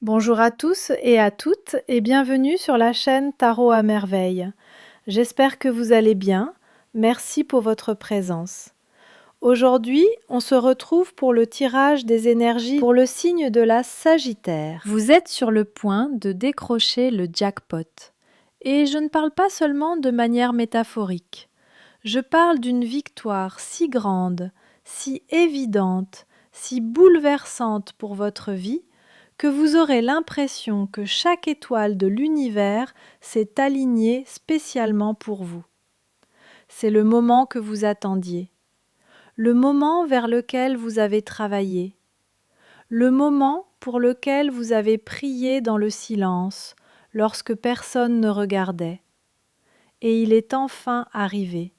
Bonjour à tous et à toutes et bienvenue sur la chaîne Tarot à merveille. J'espère que vous allez bien. Merci pour votre présence. Aujourd'hui, on se retrouve pour le tirage des énergies pour le signe de la Sagittaire. Vous êtes sur le point de décrocher le jackpot. Et je ne parle pas seulement de manière métaphorique. Je parle d'une victoire si grande, si évidente, si bouleversante pour votre vie, que vous aurez l'impression que chaque étoile de l'univers s'est alignée spécialement pour vous. C'est le moment que vous attendiez, le moment vers lequel vous avez travaillé, le moment pour lequel vous avez prié dans le silence lorsque personne ne regardait. Et il est enfin arrivé.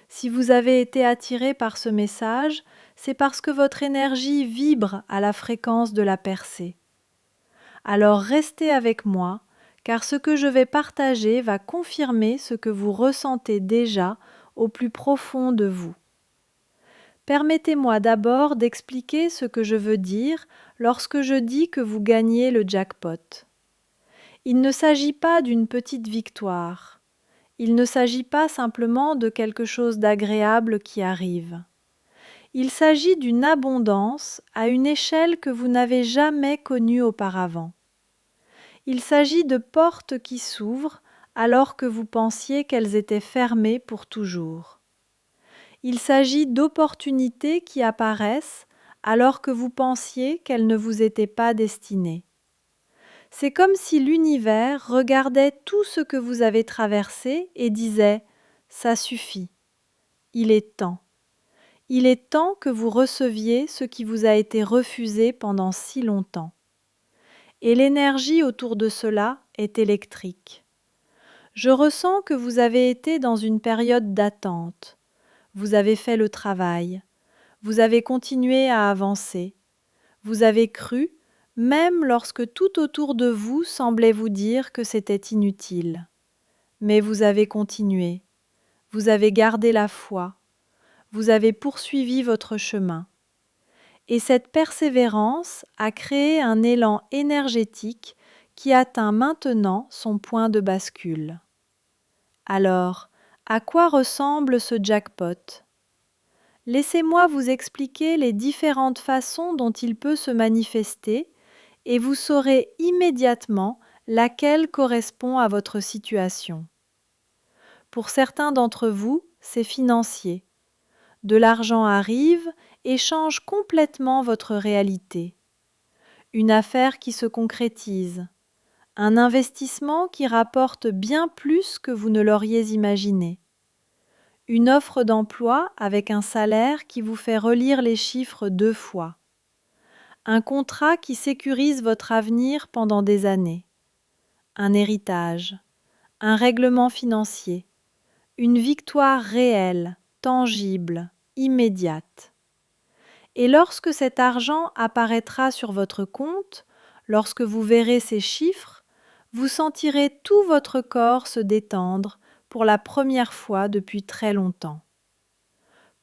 Si vous avez été attiré par ce message, c'est parce que votre énergie vibre à la fréquence de la percée. Alors restez avec moi, car ce que je vais partager va confirmer ce que vous ressentez déjà au plus profond de vous. Permettez-moi d'abord d'expliquer ce que je veux dire lorsque je dis que vous gagnez le jackpot. Il ne s'agit pas d'une petite victoire. Il ne s'agit pas simplement de quelque chose d'agréable qui arrive. Il s'agit d'une abondance à une échelle que vous n'avez jamais connue auparavant. Il s'agit de portes qui s'ouvrent alors que vous pensiez qu'elles étaient fermées pour toujours. Il s'agit d'opportunités qui apparaissent alors que vous pensiez qu'elles ne vous étaient pas destinées. C'est comme si l'univers regardait tout ce que vous avez traversé et disait « ça suffit, il est temps ». Il est temps que vous receviez ce qui vous a été refusé pendant si longtemps. Et l'énergie autour de cela est électrique. Je ressens que vous avez été dans une période d'attente. Vous avez fait le travail. Vous avez continué à avancer. Vous avez cru, même lorsque tout autour de vous semblait vous dire que c'était inutile. Mais vous avez continué. Vous avez gardé la foi. Vous avez poursuivi votre chemin. Et cette persévérance a créé un élan énergétique qui atteint maintenant son point de bascule. Alors, à quoi ressemble ce jackpot? Laissez-moi vous expliquer les différentes façons dont il peut se manifester et vous saurez immédiatement laquelle correspond à votre situation. Pour certains d'entre vous, c'est financier. De l'argent arrive et change complètement votre réalité. Une affaire qui se concrétise, un investissement qui rapporte bien plus que vous ne l'auriez imaginé, une offre d'emploi avec un salaire qui vous fait relire les chiffres 2 fois, un contrat qui sécurise votre avenir pendant des années, un héritage, un règlement financier, une victoire réelle, tangible, immédiate. Et lorsque cet argent apparaîtra sur votre compte, lorsque vous verrez ces chiffres, vous sentirez tout votre corps se détendre pour la première fois depuis très longtemps.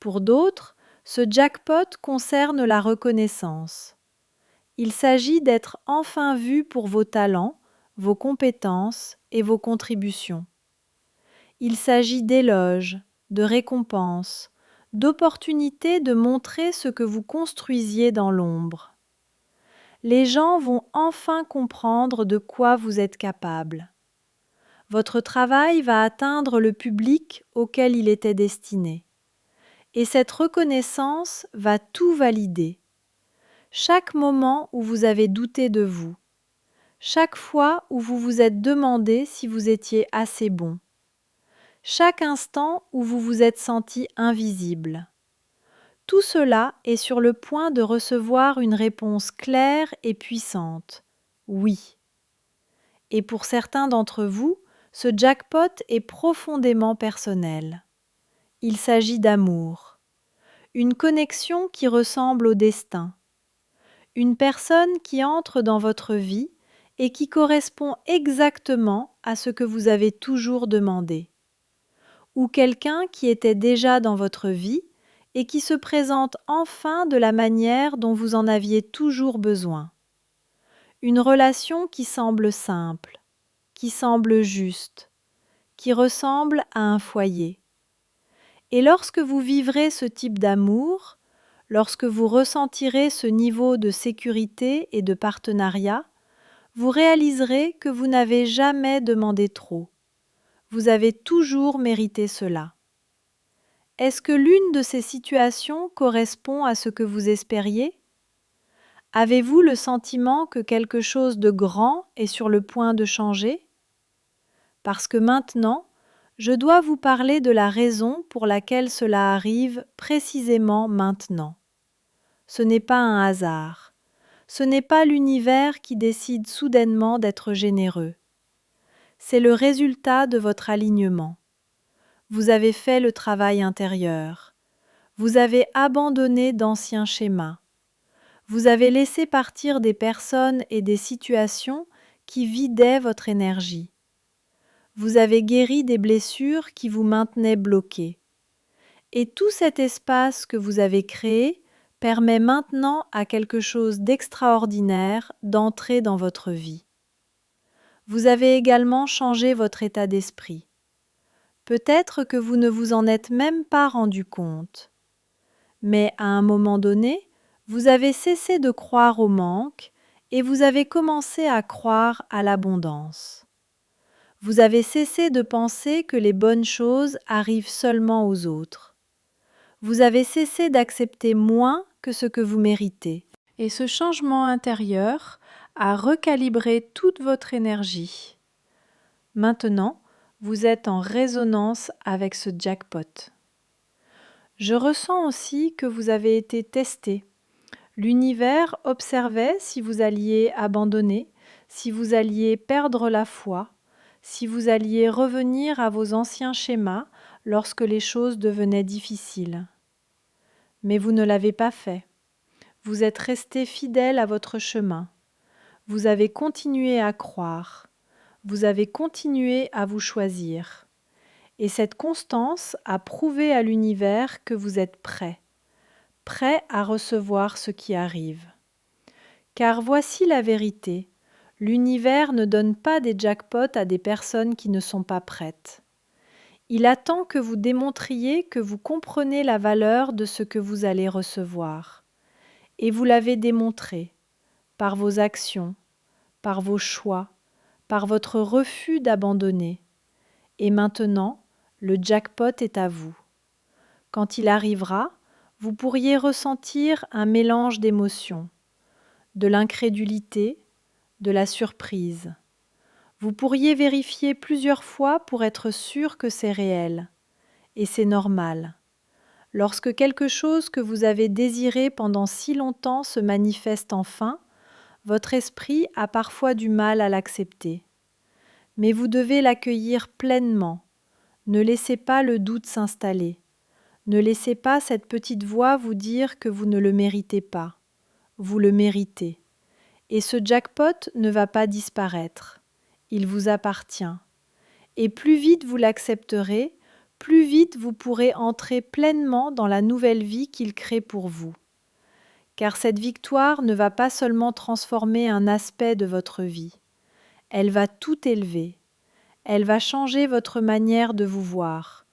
Pour d'autres, ce jackpot concerne la reconnaissance. Il s'agit d'être enfin vu pour vos talents, vos compétences et vos contributions. Il s'agit d'éloges, de récompenses, d'opportunités de montrer ce que vous construisiez dans l'ombre. Les gens vont enfin comprendre de quoi vous êtes capable. Votre travail va atteindre le public auquel il était destiné. Et cette reconnaissance va tout valider. Chaque moment où vous avez douté de vous, chaque fois où vous vous êtes demandé si vous étiez assez bon, chaque instant où vous vous êtes senti invisible. Tout cela est sur le point de recevoir une réponse claire et puissante. Oui. Et pour certains d'entre vous, ce jackpot est profondément personnel. Il s'agit d'amour. Une connexion qui ressemble au destin. Une personne qui entre dans votre vie et qui correspond exactement à ce que vous avez toujours demandé. Ou quelqu'un qui était déjà dans votre vie et qui se présente enfin de la manière dont vous en aviez toujours besoin. une relation qui semble simple, qui semble juste, qui ressemble à un foyer. Et lorsque vous vivrez ce type d'amour, lorsque vous ressentirez ce niveau de sécurité et de partenariat, vous réaliserez que vous n'avez jamais demandé trop. Vous avez toujours mérité cela. Est-ce que l'une de ces situations correspond à ce que vous espériez? Avez-vous le sentiment que quelque chose de grand est sur le point de changer? Parce que maintenant, je dois vous parler de la raison pour laquelle cela arrive précisément maintenant. Ce n'est pas un hasard. Ce n'est pas l'univers qui décide soudainement d'être généreux. C'est le résultat de votre alignement. Vous avez fait le travail intérieur. Vous avez abandonné d'anciens schémas. Vous avez laissé partir des personnes et des situations qui vidaient votre énergie. Vous avez guéri des blessures qui vous maintenaient bloqués. Et tout cet espace que vous avez créé permet maintenant à quelque chose d'extraordinaire d'entrer dans votre vie. Vous avez également changé votre état d'esprit. Peut-être que vous ne vous en êtes même pas rendu compte. Mais à un moment donné, vous avez cessé de croire au manque et vous avez commencé à croire à l'abondance. Vous avez cessé de penser que les bonnes choses arrivent seulement aux autres. Vous avez cessé d'accepter moins que ce que vous méritez. Et ce changement intérieur a recalibré toute votre énergie. Maintenant, vous êtes en résonance avec ce jackpot. Je ressens aussi que vous avez été testé. L'univers observait si vous alliez abandonner, si vous alliez perdre la foi, si vous alliez revenir à vos anciens schémas lorsque les choses devenaient difficiles. Mais vous ne l'avez pas fait. Vous êtes resté fidèle à votre chemin. Vous avez continué à croire. Vous avez continué à vous choisir. Et cette constance a prouvé à l'univers que vous êtes prêt à recevoir ce qui arrive. Car voici la vérité, l'univers ne donne pas des jackpots à des personnes qui ne sont pas prêtes. Il attend que vous démontriez que vous comprenez la valeur de ce que vous allez recevoir. Et vous l'avez démontré, par vos actions, par vos choix, par votre refus d'abandonner. Et maintenant, le jackpot est à vous. Quand il arrivera, vous pourriez ressentir un mélange d'émotions, de l'incrédulité, de la surprise. Vous pourriez vérifier plusieurs fois pour être sûr que c'est réel. Et c'est normal. Lorsque quelque chose que vous avez désiré pendant si longtemps se manifeste enfin, votre esprit a parfois du mal à l'accepter. Mais vous devez l'accueillir pleinement. Ne laissez pas le doute s'installer. Ne laissez pas cette petite voix vous dire que vous ne le méritez pas. Vous le méritez. Et ce jackpot ne va pas disparaître. Il vous appartient. Et plus vite vous l'accepterez, plus vite vous pourrez entrer pleinement dans la nouvelle vie qu'il crée pour vous. Car cette victoire ne va pas seulement transformer un aspect de votre vie. Elle va tout élever. Elle va changer votre manière de vous voir,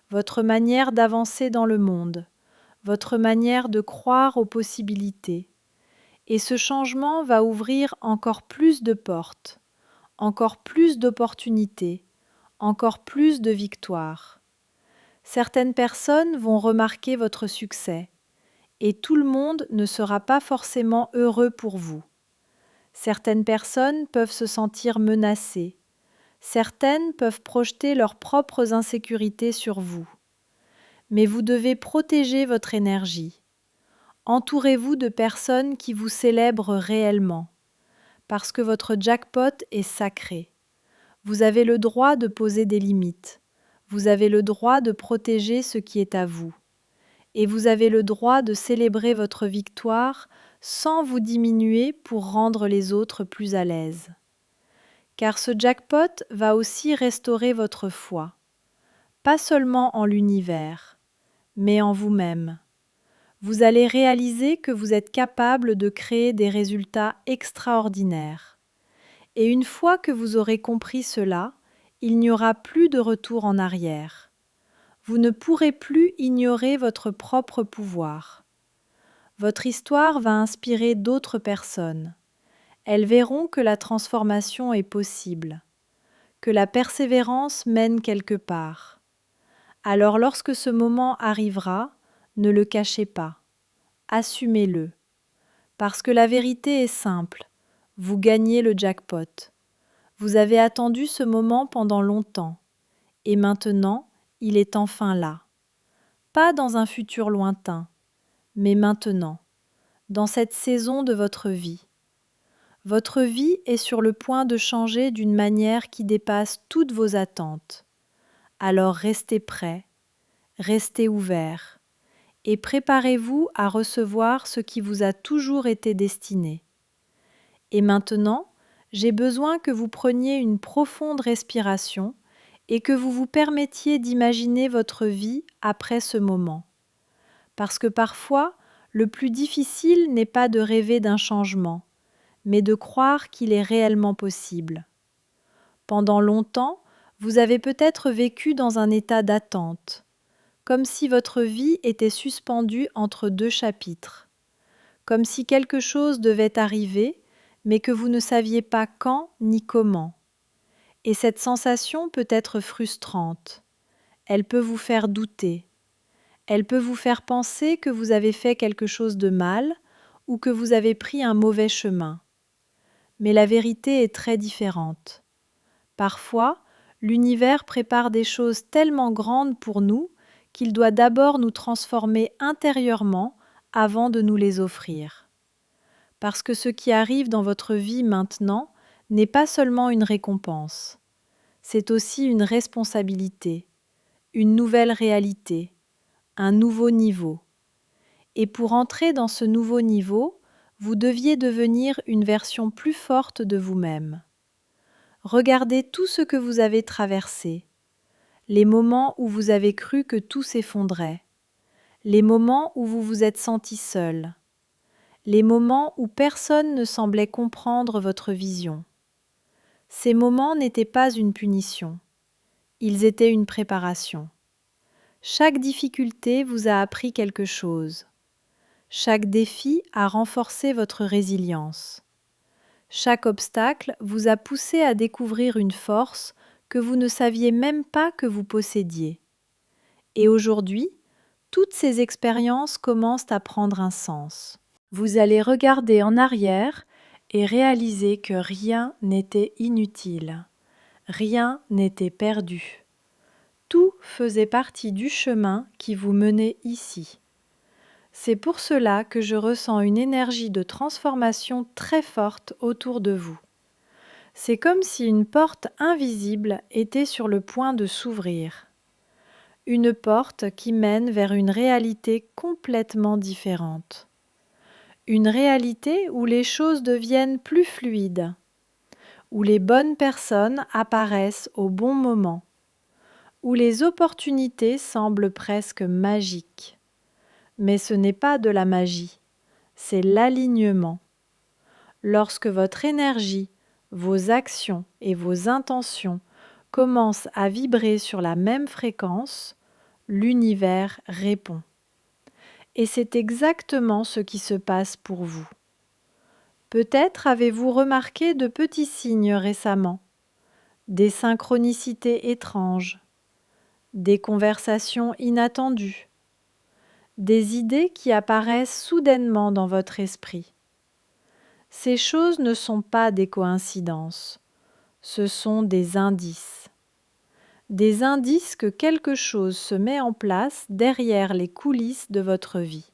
votre manière d'avancer dans le monde, votre manière de croire aux possibilités. Et ce changement va ouvrir encore plus de portes, encore plus d'opportunités, encore plus de victoires. Certaines personnes vont remarquer votre succès, et tout le monde ne sera pas forcément heureux pour vous. Certaines personnes peuvent se sentir menacées. Certaines peuvent projeter leurs propres insécurités sur vous. Mais vous devez protéger votre énergie. Entourez-vous de personnes qui vous célèbrent réellement, parce que votre jackpot est sacré. Vous avez le droit de poser des limites. Vous avez le droit de protéger ce qui est à vous. Et vous avez le droit de célébrer votre victoire sans vous diminuer pour rendre les autres plus à l'aise. Car ce jackpot va aussi restaurer votre foi, pas seulement en l'univers, mais en vous-même. vous allez réaliser que vous êtes capable de créer des résultats extraordinaires. Et une fois que vous aurez compris cela, il n'y aura plus de retour en arrière. Vous ne pourrez plus ignorer votre propre pouvoir. Votre histoire va inspirer d'autres personnes. Elles verront que la transformation est possible, que la persévérance mène quelque part. Alors lorsque ce moment arrivera, ne le cachez pas, assumez-le. Parce que la vérité est simple, vous gagnez le jackpot. Vous avez attendu ce moment pendant longtemps, et maintenant, il est enfin là. Pas dans un futur lointain, mais maintenant, dans cette saison de votre vie. Votre vie est sur le point de changer d'une manière qui dépasse toutes vos attentes. Alors restez prêts, restez ouverts, et préparez-vous à recevoir ce qui vous a toujours été destiné. Et maintenant, j'ai besoin que vous preniez une profonde respiration et que vous vous permettiez d'imaginer votre vie après ce moment. Parce que parfois, le plus difficile n'est pas de rêver d'un changement, mais de croire qu'il est réellement possible. Pendant longtemps, vous avez peut-être vécu dans un état d'attente, comme si votre vie était suspendue entre deux chapitres, comme si quelque chose devait arriver, mais que vous ne saviez pas quand ni comment. Et cette sensation peut être frustrante. Elle peut vous faire douter. Elle peut vous faire penser que vous avez fait quelque chose de mal ou que vous avez pris un mauvais chemin. Mais la vérité est très différente. Parfois, l'univers prépare des choses tellement grandes pour nous qu'il doit d'abord nous transformer intérieurement avant de nous les offrir. Parce que ce qui arrive dans votre vie maintenant n'est pas seulement une récompense, c'est aussi une responsabilité, une nouvelle réalité, un nouveau niveau. Et pour entrer dans ce nouveau niveau, vous deviez devenir une version plus forte de vous-même. Regardez tout ce que vous avez traversé, les moments où vous avez cru que tout s'effondrait, les moments où vous vous êtes senti seul, les moments où personne ne semblait comprendre votre vision. Ces moments n'étaient pas une punition, ils étaient une préparation. Chaque difficulté vous a appris quelque chose. Chaque défi a renforcé votre résilience. Chaque obstacle vous a poussé à découvrir une force que vous ne saviez même pas que vous possédiez. Et aujourd'hui, toutes ces expériences commencent à prendre un sens. Vous allez regarder en arrière et réaliser que rien n'était inutile, rien n'était perdu. Tout faisait partie du chemin qui vous menait ici. C'est pour cela que je ressens une énergie de transformation très forte autour de vous. C'est comme si une porte invisible était sur le point de s'ouvrir. Une porte qui mène vers une réalité complètement différente. Une réalité où les choses deviennent plus fluides, où les bonnes personnes apparaissent au bon moment, où les opportunités semblent presque magiques. Mais ce n'est pas de la magie, c'est l'alignement. Lorsque votre énergie, vos actions et vos intentions commencent à vibrer sur la même fréquence, l'univers répond. Et c'est exactement ce qui se passe pour vous. Peut-être avez-vous remarqué de petits signes récemment, des synchronicités étranges, des conversations inattendues, des idées qui apparaissent soudainement dans votre esprit. Ces choses ne sont pas des coïncidences, ce sont des indices. Des indices que quelque chose se met en place derrière les coulisses de votre vie.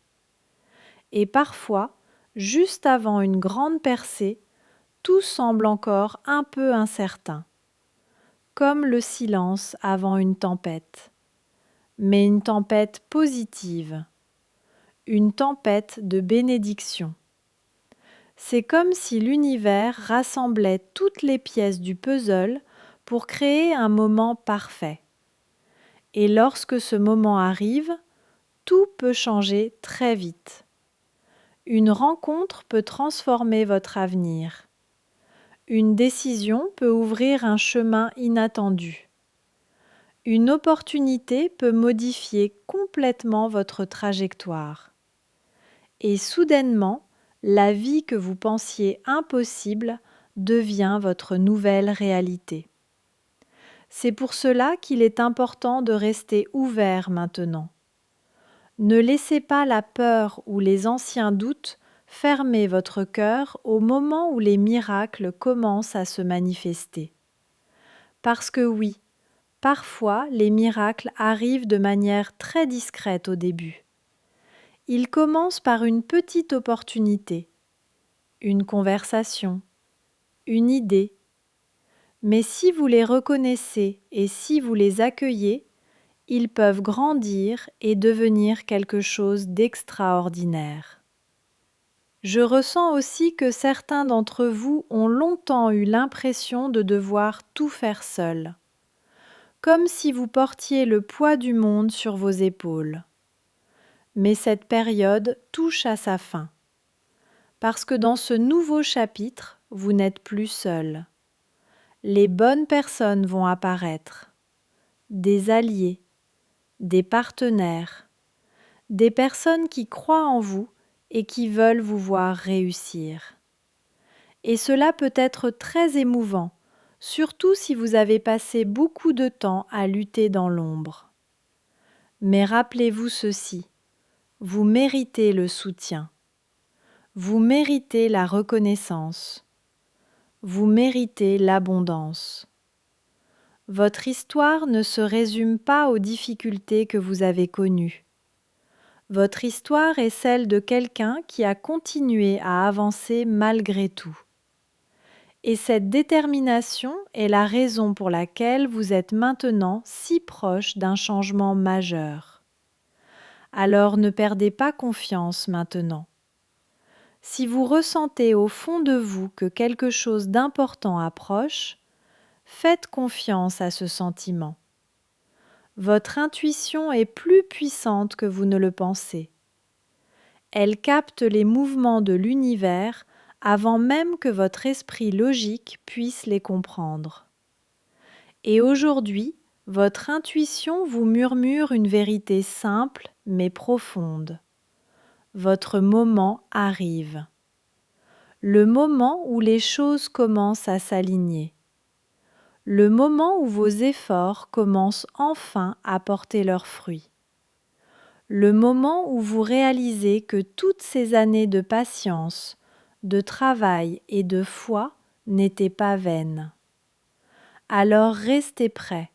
Et parfois, juste avant une grande percée, tout semble encore un peu incertain, comme le silence avant une tempête. Mais une tempête positive, une tempête de bénédiction. C'est comme si l'univers rassemblait toutes les pièces du puzzle pour créer un moment parfait. Et lorsque ce moment arrive, tout peut changer très vite. Une rencontre peut transformer votre avenir. Une décision peut ouvrir un chemin inattendu. Une opportunité peut modifier complètement votre trajectoire. Et soudainement, la vie que vous pensiez impossible devient votre nouvelle réalité. C'est pour cela qu'il est important de rester ouvert maintenant. Ne laissez pas la peur ou les anciens doutes fermer votre cœur au moment où les miracles commencent à se manifester. Parce que oui, parfois les miracles arrivent de manière très discrète au début. Ils commencent par une petite opportunité, une conversation, une idée. Mais si vous les reconnaissez et si vous les accueillez, ils peuvent grandir et devenir quelque chose d'extraordinaire. Je ressens aussi que certains d'entre vous ont longtemps eu l'impression de devoir tout faire seul, comme si vous portiez le poids du monde sur vos épaules. Mais cette période touche à sa fin, parce que dans ce nouveau chapitre, vous n'êtes plus seul. Les bonnes personnes vont apparaître, des alliés, des partenaires, des personnes qui croient en vous et qui veulent vous voir réussir. Et cela peut être très émouvant, surtout si vous avez passé beaucoup de temps à lutter dans l'ombre. Mais rappelez-vous ceci, vous méritez le soutien, vous méritez la reconnaissance, vous méritez l'abondance. Votre histoire ne se résume pas aux difficultés que vous avez connues. Votre histoire est celle de quelqu'un qui a continué à avancer malgré tout. Et cette détermination est la raison pour laquelle vous êtes maintenant si proche d'un changement majeur. Alors ne perdez pas confiance maintenant. Si vous ressentez au fond de vous que quelque chose d'important approche, faites confiance à ce sentiment. Votre intuition est plus puissante que vous ne le pensez. Elle capte les mouvements de l'univers avant même que votre esprit logique puisse les comprendre. Et aujourd'hui, votre intuition vous murmure une vérité simple mais profonde. Votre moment arrive. Le moment où les choses commencent à s'aligner. Le moment où vos efforts commencent enfin à porter leurs fruits. Le moment où vous réalisez que toutes ces années de patience, de travail et de foi n'étaient pas vaines. Alors restez prêts,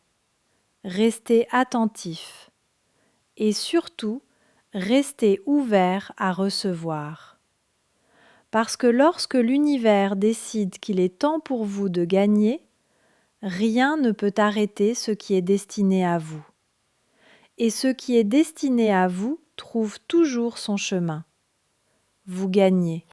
restez attentifs et surtout restez ouverts à recevoir. Parce que lorsque l'univers décide qu'il est temps pour vous de gagner, rien ne peut arrêter ce qui est destiné à vous. Et ce qui est destiné à vous trouve toujours son chemin. Vous gagnez.